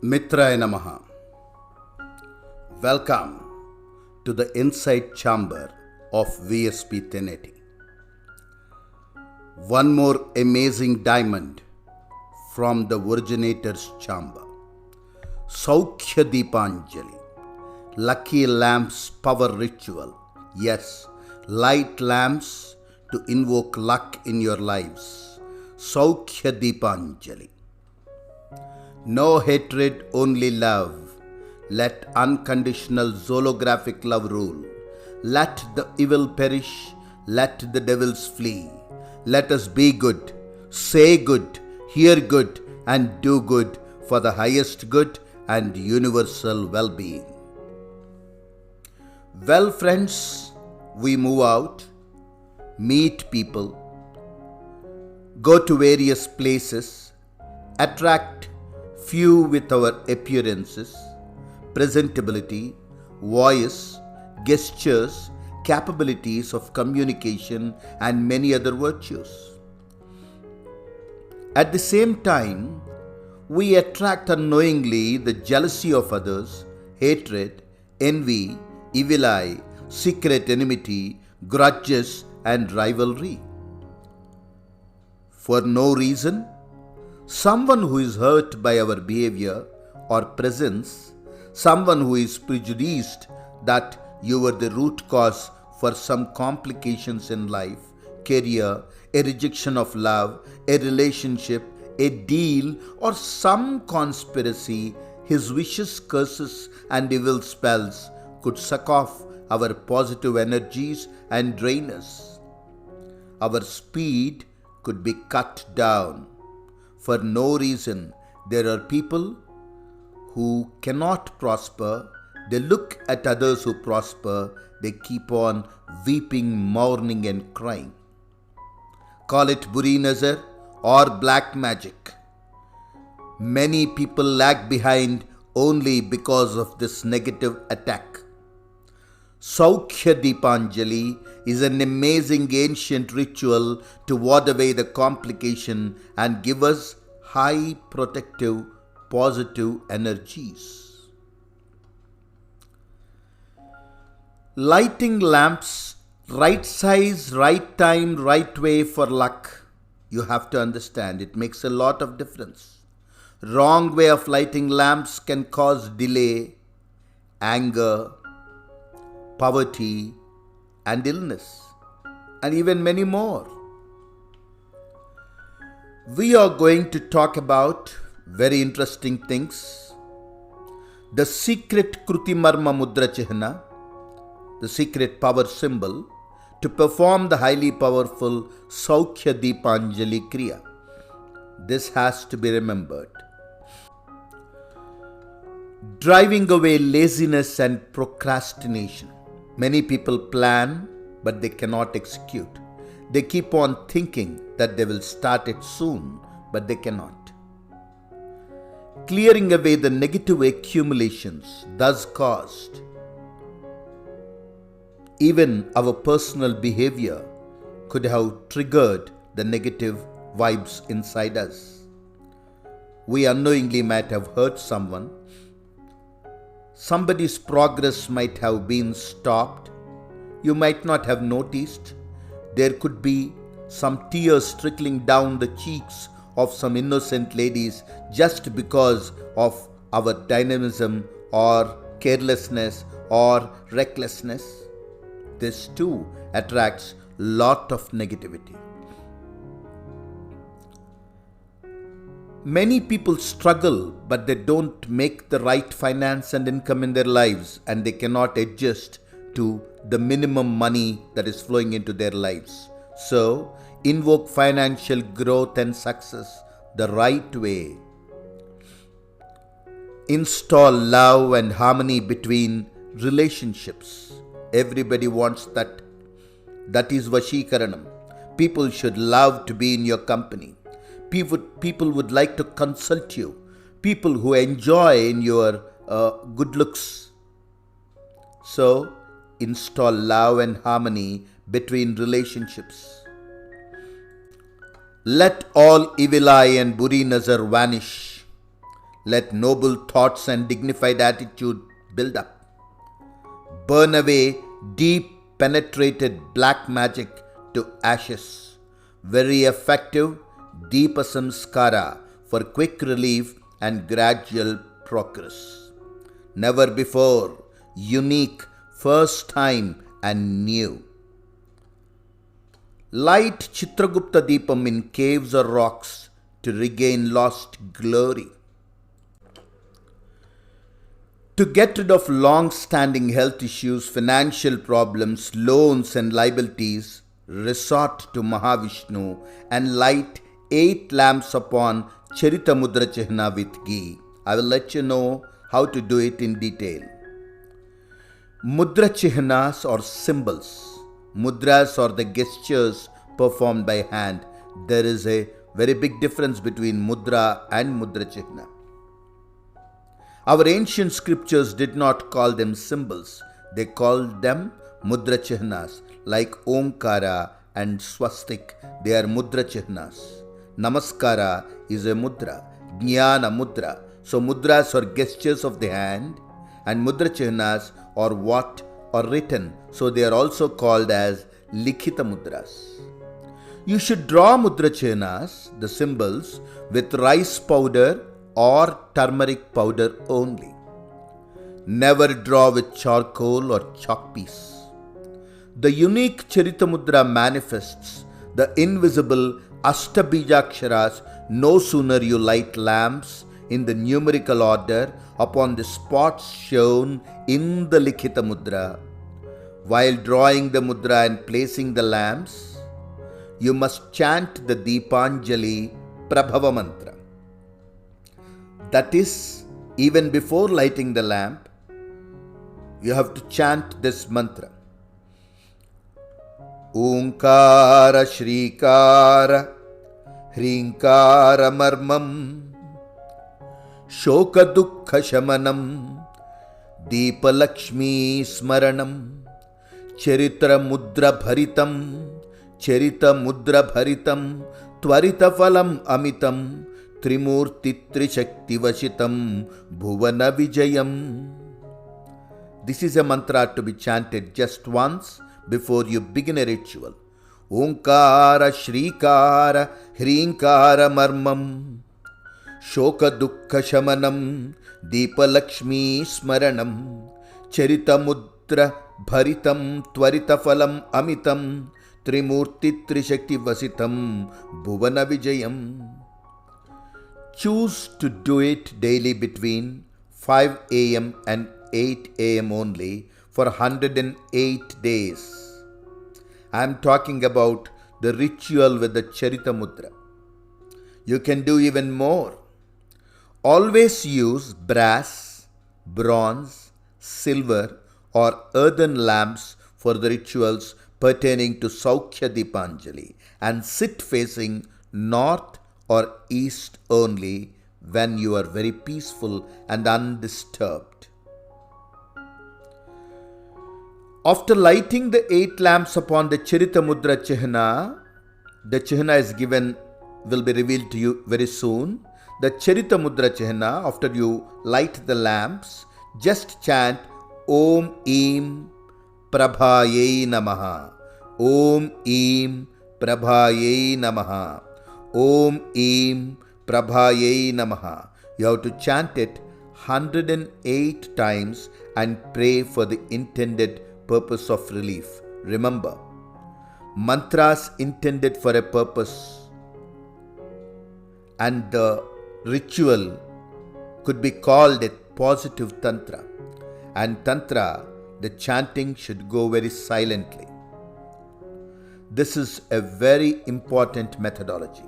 Mitraya Namaha. Welcome to the Insight Chamber of VSP 1080. One more amazing diamond from the originator's chamber. Saukhya Deepanjali. Lucky lamps power ritual. Yes, light lamps to invoke luck in your lives. Saukhya Deepanjali. No hatred, only love. Let unconditional zoolographic love rule. Let the evil perish, let the devils flee. Let us be good, say good, hear good, and do good for the highest good and universal well-being. Well, friends, we move out, meet people, go to various places, attract few with our appearances, presentability, voice, gestures, capabilities of communication, and many other virtues. At the same time, we attract unknowingly the jealousy of others, hatred, envy, evil eye, secret enmity, grudges, and rivalry. For no reason, someone who is hurt by our behavior or presence, someone who is prejudiced that you were the root cause for some complications in life, career, a rejection of love, a relationship, a deal, or some conspiracy, his vicious curses and evil spells could suck off our positive energies and drain us. Our speed could be cut down. For no reason, there are people who cannot prosper. They look at others who prosper. They keep on weeping, mourning, and crying. Call it Buri Nazar or black magic. Many people lag behind only because of this negative attack. Saukhya Deepanjali is an amazing ancient ritual to ward away the complication and give us high protective positive energies. Lighting lamps, right size, right time, right way for luck. You have to understand, it makes a lot of difference. Wrong way of lighting lamps can cause delay, anger, poverty, and illness, and even many more. We are going to talk about very interesting things. The secret Kruti Marma Mudra Chihna, the secret power symbol, to perform the highly powerful Saukhya Deepanjali Kriya. This has to be remembered. Driving away laziness and procrastination. Many people plan, but they cannot execute. They keep on thinking that they will start it soon, but they cannot. Clearing away the negative accumulations thus caused. Even our personal behavior could have triggered the negative vibes inside us. We unknowingly might have hurt someone. Somebody's progress might have been stopped. You might not have noticed. There could be some tears trickling down the cheeks of some innocent ladies just because of our dynamism or carelessness or recklessness. This too attracts lot of negativity. Many people struggle, but they don't make the right finance and income in their lives, and they cannot adjust to the minimum money that is flowing into their lives. So, invoke financial growth and success the right way. Install love and harmony between relationships. Everybody wants that. That is Vashikaranam. People should love to be in your company. People would like to consult you. People who enjoy in your good looks. So, install love and harmony between relationships. Let all evil eye and Buri Nazar vanish. Let noble thoughts and dignified attitude build up. Burn away deep penetrated black magic to ashes. Very effective Deepa Samskara for quick relief and gradual progress. Never before, unique, first time and new. Light Chitragupta Deepam in caves or rocks to regain lost glory. To get rid of long-standing health issues, financial problems, loans and liabilities, resort to Mahavishnu and light 8 lamps upon Charita Mudra Chihna with ghee. I will let you know how to do it in detail. Mudra Chihnas or symbols. Mudras are the gestures performed by hand. There is a very big difference between mudra and Mudra Chihna. Our ancient scriptures did not call them symbols. They called them Mudra Chihnas, like Omkara and Swastik. They are Mudra Chihnas. Namaskara is a mudra, Jnana mudra. So mudras are gestures of the hand and Mudra Chihnas are what are written. So they are also called as Likhita mudras. You should draw Mudra Chihnas, the symbols, with rice powder or turmeric powder only. Never draw with charcoal or chalk piece. The unique Charita Mudra manifests the invisible Ashtabijaksharas no sooner you light lamps in the numerical order upon the spots shown in the Likhita Mudra. While drawing the mudra and placing the lamps, you must chant the Deepanjali Prabhava mantra. That is, even before lighting the lamp, you have to chant this mantra. Omkara Shrikara Hrinkara Marmam Shoka Dukkha Shamanam Deepa Lakshmi Smaranam Charitra Mudra Bharitam Charita Mudra Bharitam Tvarita Phalam Amitam Trimurti Trishakti Vashitam Bhuvana Vijayam. This is a mantra to be chanted just once before you begin a ritual. Omkara Shrikara Hrinkara Marmam Shoka Dukkha Shamanam Deepa Lakshmi Smaranam Charita Mudra Bharitam Tvarita Phalam Amitam Trimurti Trishakti Vasitam Bhuvana Vijayam. Choose to do it daily between 5 a.m. and 8 a.m. only for 108 days. I am talking about the ritual with the Charita Mudra. You can do even more. Always use brass, bronze, silver or earthen lamps for the rituals pertaining to Saukhya Deepanjali and sit facing north or east only when you are very peaceful and undisturbed. After lighting the 8 lamps upon the Charita Mudra Chihna, the Chihna is given, will be revealed to you very soon. The Charita Mudra Chihna, after you light the lamps, just chant Om Eem Prabhaye Namaha. Om Eem Prabhaye Namaha. Om Eem Prabhaye Namaha. You have to chant it 108 times and pray for the intended purpose of relief. Remember, mantras intended for a purpose and the ritual could be called a positive tantra. And tantra, the chanting should go very silently. This is a very important methodology.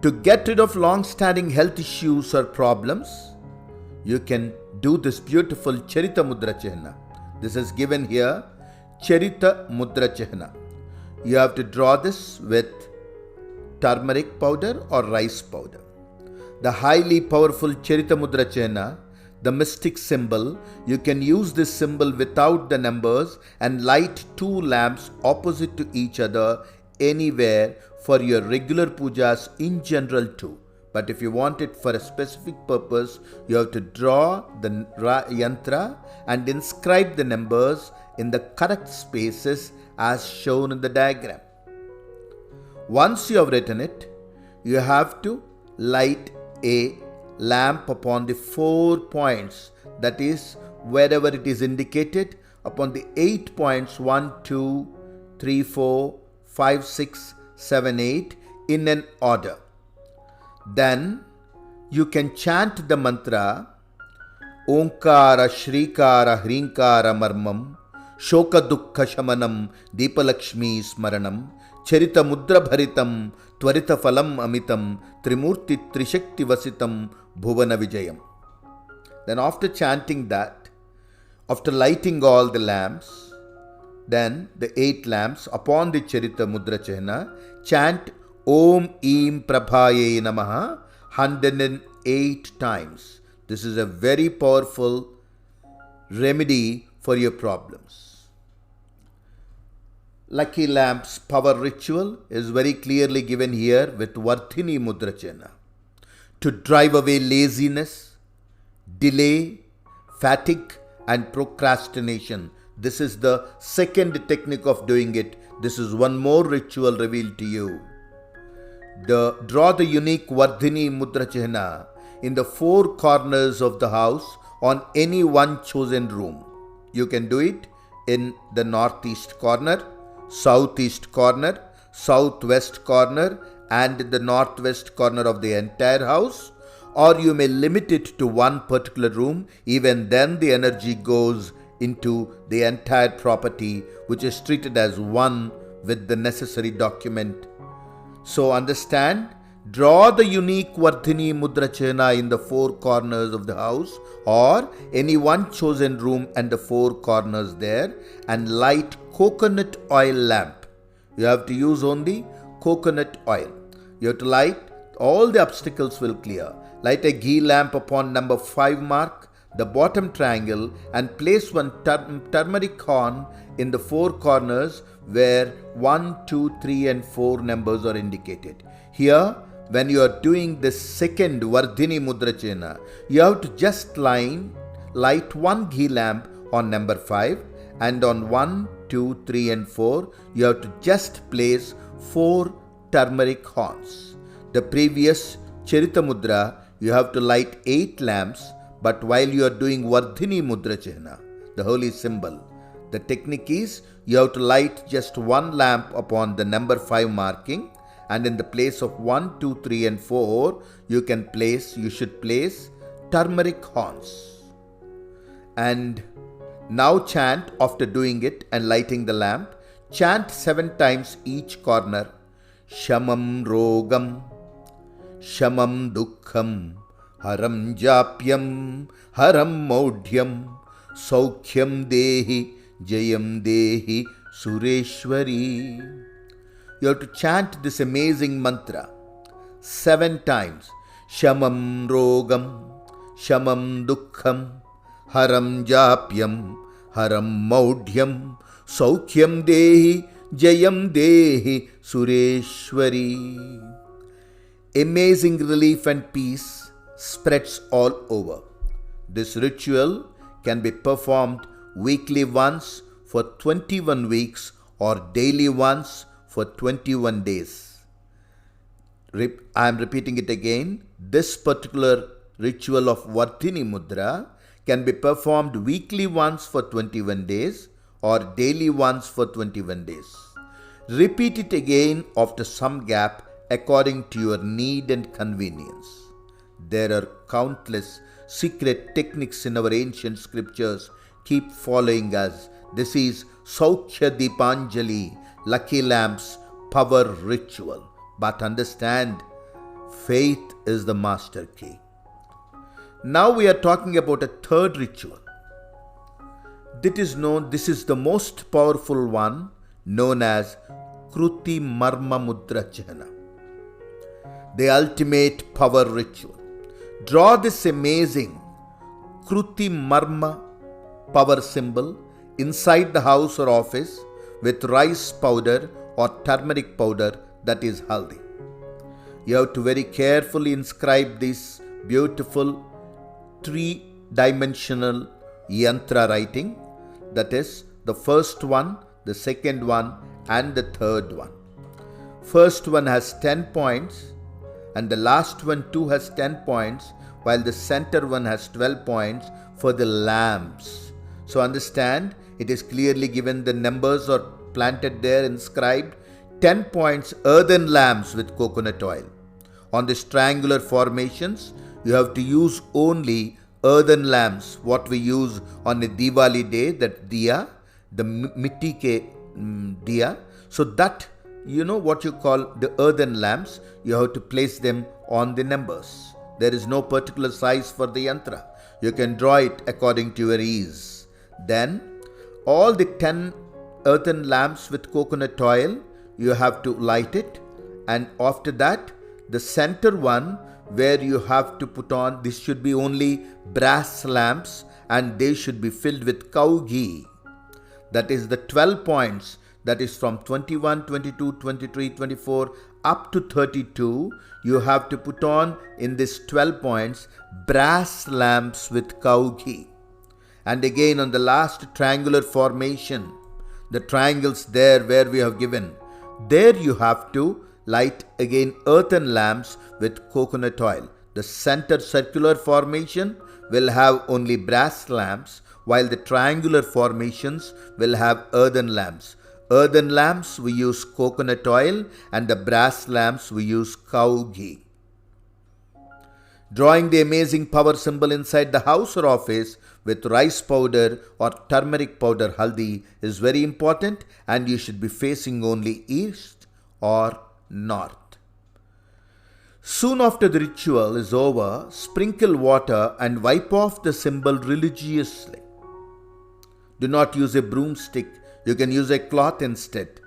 To get rid of long-standing health issues or problems, you can do this beautiful Charita Mudra Chihna. This is given here, Charita Mudra Chihna. You have to draw this with turmeric powder or rice powder. The highly powerful Charita Mudra Chihna, the mystic symbol, you can use this symbol without the numbers and light 2 lamps opposite to each other anywhere for your regular pujas in general too. But if you want it for a specific purpose, you have to draw the yantra and inscribe the numbers in the correct spaces as shown in the diagram. Once you have written it, you have to light a lamp upon the 4 points, that is, wherever it is indicated, upon the 8 points 1, 2, 3, 4, 5, 6, 7, 8 in an order. Then you can chant the mantra Omkara Shrikara Hrinkara Marmam Shoka Dukkha Shamanam Deepalakshmi Smaranam Charita Mudra Bharitam Tvarita Phalam Amitam Trimurti Trishakti Vasitam Bhuvana Vijayam. Then after chanting that, after lighting all the lamps, then the 8 lamps upon the Charita Mudra Chihna, chant Om Eem Prabhaye Namaha 108 times. This is a very powerful remedy for your problems. Lucky lamps power ritual is very clearly given here with Vardhini Mudra Chihna. To drive away laziness, delay, fatigue and procrastination. This is the second technique of doing it. This is one more ritual revealed to you. Draw the unique Vardhini Mudra Chihna in the 4 corners of the house on any one chosen room. You can do it in the northeast corner, southeast corner, southwest corner and the northwest corner of the entire house, or you may limit it to one particular room. Even then the energy goes into the entire property, which is treated as one with the necessary document. So understand, draw the unique Vardhini Mudra Chihna in the 4 corners of the house or any one chosen room and the 4 corners there, and light coconut oil lamp. You have to use only coconut oil. You have to light, all the obstacles will clear. Light a ghee lamp upon number 5 mark, the bottom triangle, and place one turmeric horn in the 4 corners where 1, 2, 3 and 4 numbers are indicated. Here, when you are doing the second Vardhini Mudra Chihna, you have to just light one ghee lamp on number 5, and on 1, 2, 3 and 4, you have to just place 4 turmeric horns. The previous Charita Mudra, you have to light 8 lamps, but while you are doing Vardhini Mudra Chihna, the holy symbol, the technique is you have to light just one lamp upon the number 5 marking, and in the place of 1, 2, 3 and 4, you should place turmeric horns. And now chant after doing it and lighting the lamp, chant 7 times each corner. Shamam Rogam, Shamam Dukkham, Haram Japyam, Haram Maudhyam, Saukhyam Dehi, Jayam Dehi, Sureshwari. You have to chant this amazing mantra 7 times. Shamam Rogam, Shamam Dukkham, Haram Japyam, Haram Maudhyam, Saukhyam Dehi, Jayam Dehi, Sureshwari. Amazing relief and peace spreads all over. This ritual can be performed weekly once for 21 weeks or daily once for 21 days. I am repeating it again. This particular ritual of Vardhini Mudra can be performed weekly once for 21 days or daily once for 21 days. Repeat it again after some gap according to your need and convenience. There are countless secret techniques in our ancient scriptures. Keep following us. This is Saukhya Deepanjali, Lucky Lamps Power Ritual. But understand, faith is the master key. Now we are talking about a third ritual. This is the most powerful one, known as Kruti Marma Mudra Chihna, the ultimate power ritual. Draw this amazing Kruti Marma power symbol inside the house or office with rice powder or turmeric powder, that is haldi. You have to very carefully inscribe this beautiful three-dimensional yantra writing. That is the first one, the second one, and the third one. First one has 10 points, and the last one too has 10 points, while the center one has 12 points for the lamps. So understand, it is clearly given, the numbers are planted there, inscribed. 10 points earthen lamps with coconut oil. On these triangular formations, you have to use only earthen lamps, what we use on a Diwali day, that diya, the mitti ke diya. So that, you know what you call the earthen lamps, you have to place them on the numbers. There is no particular size for the yantra. You can draw it according to your ease. Then all the 10 earthen lamps with coconut oil, you have to light it, and after that the center one where you have to put on, this should be only brass lamps, and they should be filled with cow ghee. That is the 12 points, that is from 21, 22, 23, 24 up to 32. You have to put on in this 12 points brass lamps with cow ghee. And again on the last triangular formation, the triangles there where we have given, there you have to light again earthen lamps with coconut oil. The center circular formation will have only brass lamps, while the triangular formations will have earthen lamps. Earthen lamps we use coconut oil, and the brass lamps we use cow ghee. Drawing the amazing power symbol inside the house or office with rice powder or turmeric powder haldi is very important, and you should be facing only east or north. Soon after the ritual is over, sprinkle water and wipe off the symbol religiously. Do not use a broomstick, you can use a cloth instead.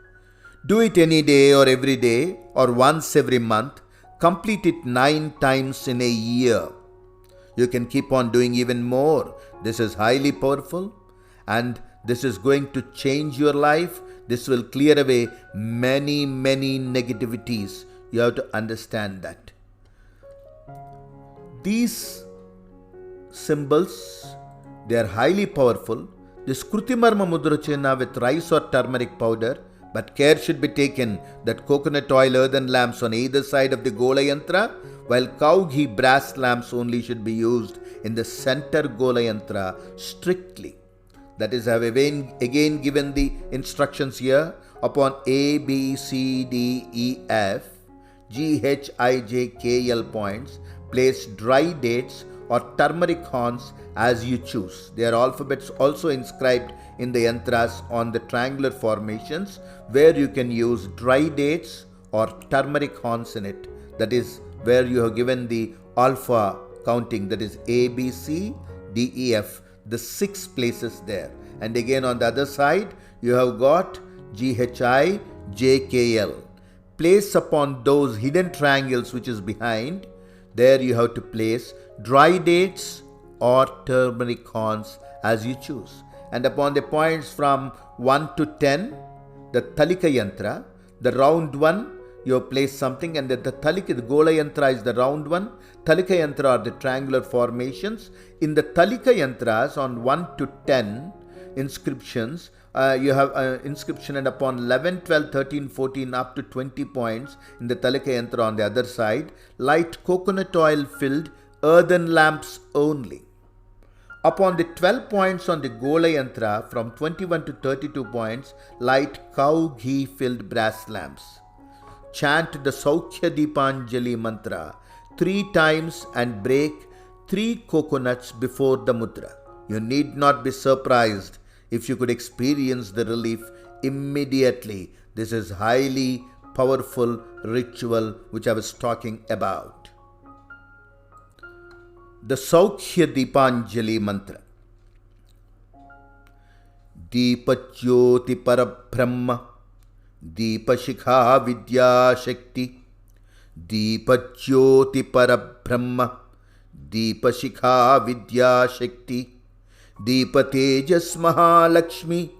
Do it any day or every day or once every month. Complete it 9 times in a year. You can keep on doing even more. This is highly powerful, and this is going to change your life. This will clear away many negativities. You have to understand that. These symbols, they are highly powerful. This Krutimarma Mudra Chinna with rice or turmeric powder, but care should be taken that coconut oil earthen lamps on either side of the Gola Yantra, while cow ghee brass lamps only should be used in the center Gola Yantra strictly. That is, I have again given the instructions here. Upon A, B, C, D, E, F, G, H, I, J, K, L points, place dry dates or turmeric horns as you choose. Their alphabets also inscribed in the yantras on the triangular formations, where you can use dry dates or turmeric horns in it. That is where you have given the alpha counting, that is A, B, C, D, E, F, the 6 places there. And again on the other side, you have got G, H, I, J, K, L. Place upon those hidden triangles which is behind, there you have to place dry dates or turmeric horns as you choose. And upon the points from 1 to 10, the Talika Yantra, the round one, you have placed something, and the Talika, the Gola Yantra is the round one. Talika Yantra are the triangular formations. In the Talika Yantras on 1 to 10 inscriptions, you have inscription, and upon 11, 12, 13, 14 up to 20 points in the Talika Yantra on the other side, light coconut oil filled earthen lamps only. Upon the 12 points on the Gola Yantra from 21 to 32 points, light cow ghee filled brass lamps. Chant the Saukhya Deepanjali mantra 3 times and break 3 coconuts before the mudra. You need not be surprised if you could experience the relief immediately. This is highly powerful ritual which I was talking about. The Saukhya Deepanjali mantra. Deepajyoti Parabrahma, Deepashikha Vidya Shakti, Deepajyoti Parabrahma, Deepashikha Vidya Shakti, Deepatejas Mahalakshmi,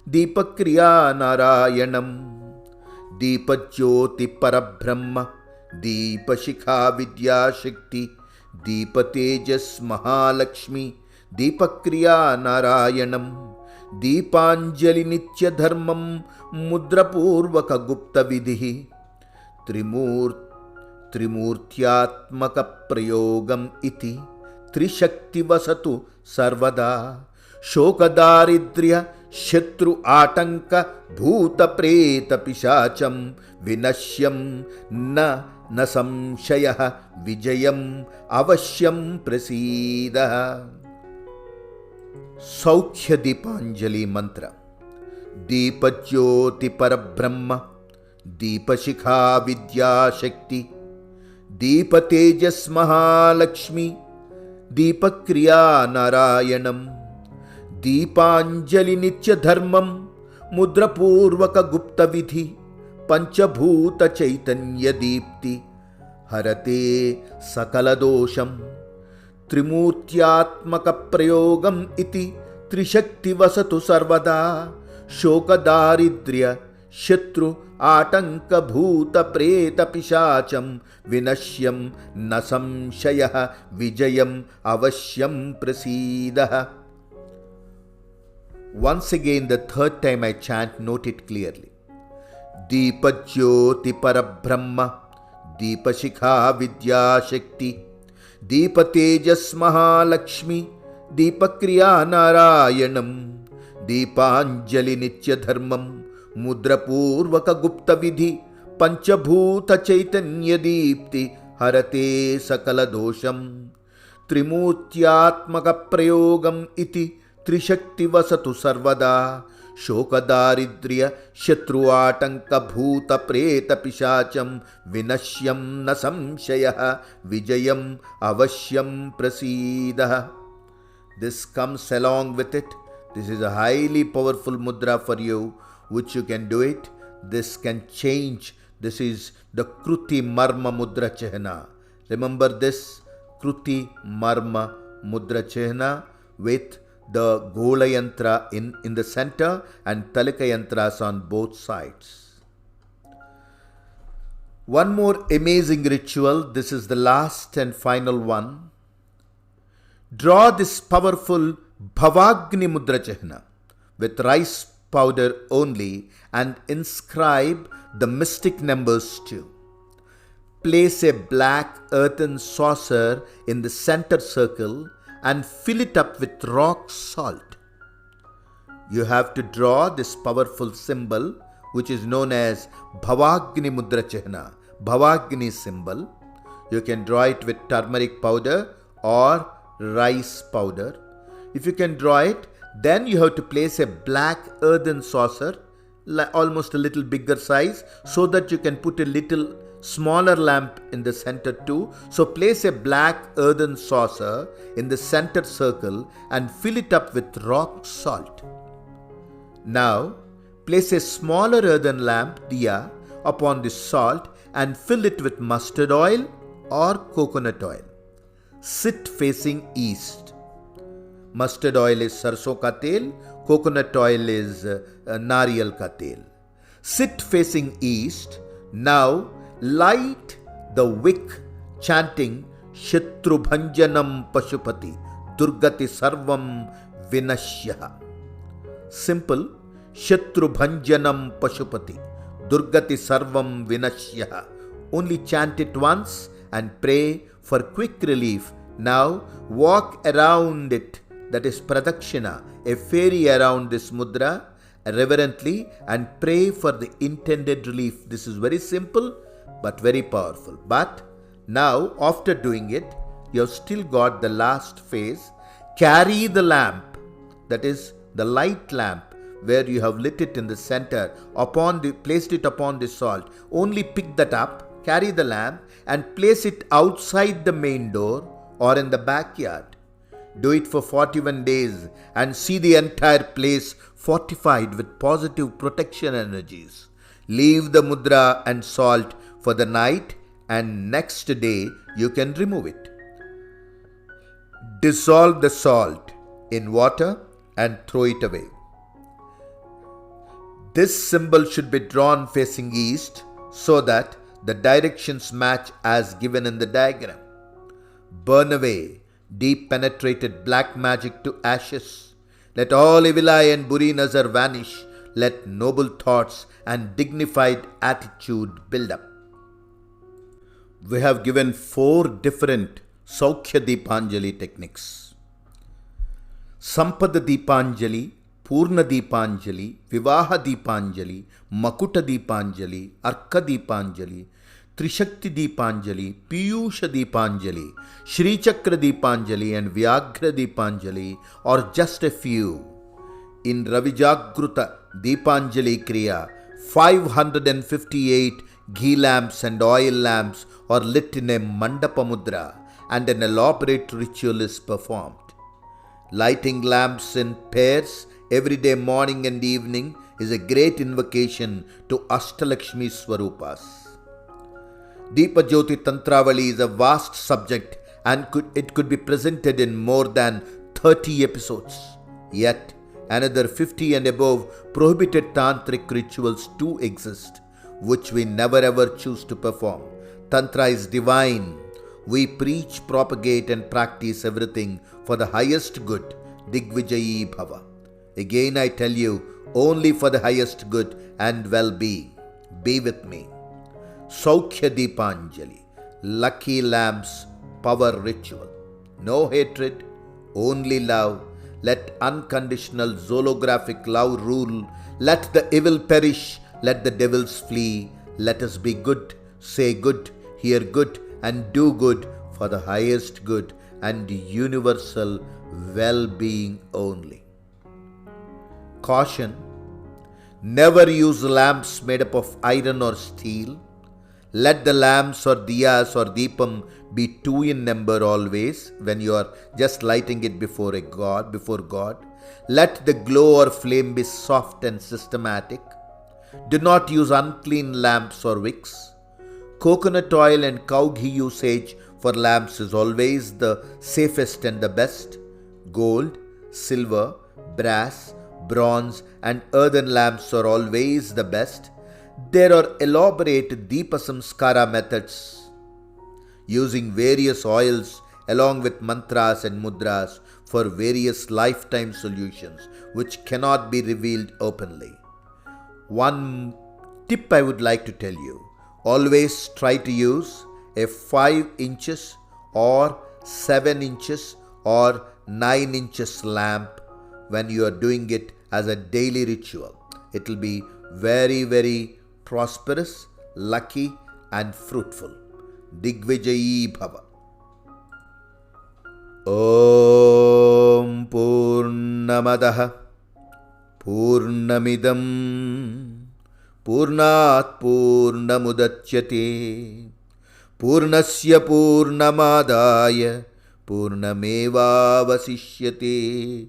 Deepakriya Narayanam, Deepajyoti Parabrahma, Deepshikha विद्याशक्ति दीपतेजस् Mahalakshmi दीपक्रिया नारायणं दीपांजलि नित्यधर्मं मुद्रपूर्वक गुप्तविधिः त्रिमूर्त्यात्मक प्रयोगम् इति त्रिशक्तिवसतु सर्वदा शोकदारिद्र्य शत्रु आतंक भूत प्रेत पिशाचं विनश्यं न संशयः विजयम् अवश्यं प्रसीदः। सौख्य दीपांजलि मंत्र। दीपज्योति परब्रह्म दीपशिखा विद्याशक्ति दीपतेजस् महालक्ष्मी दीपक्रिया नारायणं दीपांजलि नित्यधर्मं मुद्रपूर्वक गुप्तविधि पंचभूत चैतन्य दीप्ति हरते सकलदोषं त्रिमूर्त्यात्मक प्रयोगम् इति त्रिशक्तिवसतु सर्वदा शोकदारिद्र्य शत्रु आतंक भूत प्रेत पिशाचं विनश्यं न संशयः विजयम् अवश्यं प्रसीदः। Once again, the third time I chant, note it clearly. Deepajyoti Parabrahma Deepashikha Vidyashakti Deepatejas Mahalakshmi Deepakriya Narayanam Deepanjali Nityadharmam Mudrapurvaka Gupta Vidhi Panchabhuta Chaitanya Deepti Harate Sakala Dosham Trimurtyatmaka Prayogam Iti त्रिशक्तिवसतु सर्वदा शोकदारिद्र्य शत्रुआतंक भूत प्रेत पिशाचं विनश्यं न संशयः विजयम् अवश्यं प्रसीदः। This comes along with it. This is a highly powerful mudra for you, which you can do it. This can change. This is the Kruti Marma Mudra Chihna. Remember this Kruti Marma Mudra Chihna with the Gola Yantra in the center and Talika Yantras on both sides. One more amazing ritual. This is the last and final one. Draw this powerful Bhavagni Mudra Chihna with rice powder only and inscribe the mystic numbers too. Place a black earthen saucer in the center circle and fill it up with rock salt. You have to draw this powerful symbol, which is known as Bhavagni Mudra Chihna, Bhavagni symbol. You can draw it with turmeric powder or rice powder. If you can draw it, then you have to place a black earthen saucer, almost a little bigger size, so that you can put a little smaller lamp in the center too. So place a black earthen saucer in the center circle and fill it up with rock salt. Now place a smaller earthen lamp, diya, upon the salt and fill it with mustard oil or coconut oil. Sit facing east. Mustard oil is sarson ka tel, coconut oil is nariyal ka tel. Sit facing east. Now light the wick chanting Shatrubhanjanam Pashupati Durgati Sarvam Vinashyaha. Simple. Shatrubhanjanam Pashupati Durgati Sarvam Vinashyaha. Only chant it once and pray for quick relief. Now walk around it, that is Pradakshina, a fairy around this mudra reverently, and pray for the intended relief. This is very simple but very powerful. But now after doing it, you have still got the last phase. Carry the lamp, that is the light lamp where you have lit it in the center, placed it upon the salt. Only pick that up, carry the lamp and place it outside the main door or in the backyard. Do it for 41 days and see the entire place fortified with positive protection energies. Leave the mudra and salt for the night and next day you can remove it. Dissolve the salt in water and throw it away. This symbol should be drawn facing east so that The directions match as given in the diagram. Burn away deep penetrated black magic to ashes. Let all evil eye and buri nazar vanish. Let noble thoughts and dignified attitude build up. We have given 4 different Saukhya Deepanjali techniques. Sampada Deepanjali, Purna Deepanjali, Vivaha Deepanjali, Makuta Deepanjali, Arka Deepanjali, Trishakti Deepanjali, Piyusha Deepanjali, Shri Chakra Deepanjali and Vyaghra Deepanjali are just a few. In Ravijagruta Deepanjali Kriya, 558 ghee lamps and oil lamps are lit in a mandapa mudra and an elaborate ritual is performed. Lighting lamps in pairs every day morning and evening is a great invocation to Ashtalakshmi Swarupas. Deepa Jyoti Tantravali is a vast subject and it could be presented in more than 30 episodes. Yet, another 50 and above prohibited tantric rituals too exist, which we never ever choose to perform. Tantra is divine. We preach, propagate and practice everything for the highest good. Digvijayi Bhava. Again I tell you, only for the highest good and well-being. Be with me. Saukhya Deepanjali, Lucky Lamps Power Ritual. No hatred, only love. Let unconditional zoolographic love rule. Let the evil perish, let the devils flee. Let us be good, say good, hear good and do good for the highest good and universal well-being only. Caution: never use lamps made up of iron or steel. Let the lamps or diyas or deepam be 2 in number always when you are just lighting it before God. Let the glow or flame be soft and systematic. Do not use unclean lamps or wicks. Coconut oil and cow ghee usage for lamps is always the safest and the best. Gold, silver, brass, bronze and earthen lamps are always the best. There are elaborate Deepa Samskara methods using various oils along with mantras and mudras for various lifetime solutions which cannot be revealed openly. One tip I would like to tell you: always try to use a 5 inches or 7 inches or 9 inches lamp when you are doing it as a daily ritual. It will be very, very prosperous, lucky and fruitful. Digvijayi Bhava. Om Purnamadaha Purnamidam Purnat Purnamudachyate Purnasya Purnamadaya Purnameva Vasishyate.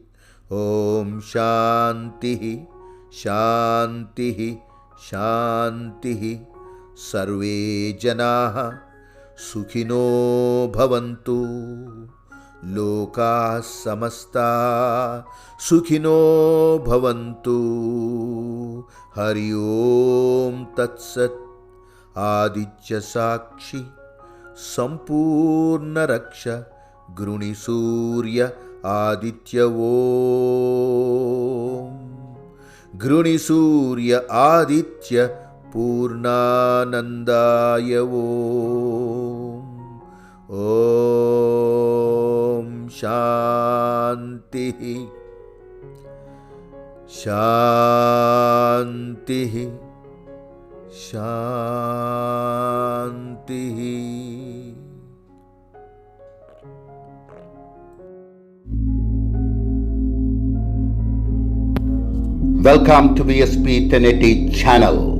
Om Shantihi Shantihi Shantihi. Sarve Janaha Sukhino Bhavantu. Loka Samasta Sukhino Bhavantu. Hari Om Tat Sat. Aditya Sakshi Sampurna Raksha Gruni Surya Aditya Om. Gruni Surya Aditya Purnanandaya Om. Om Shantihi Shantihi Shantihi. Welcome to VSP 1080 channel.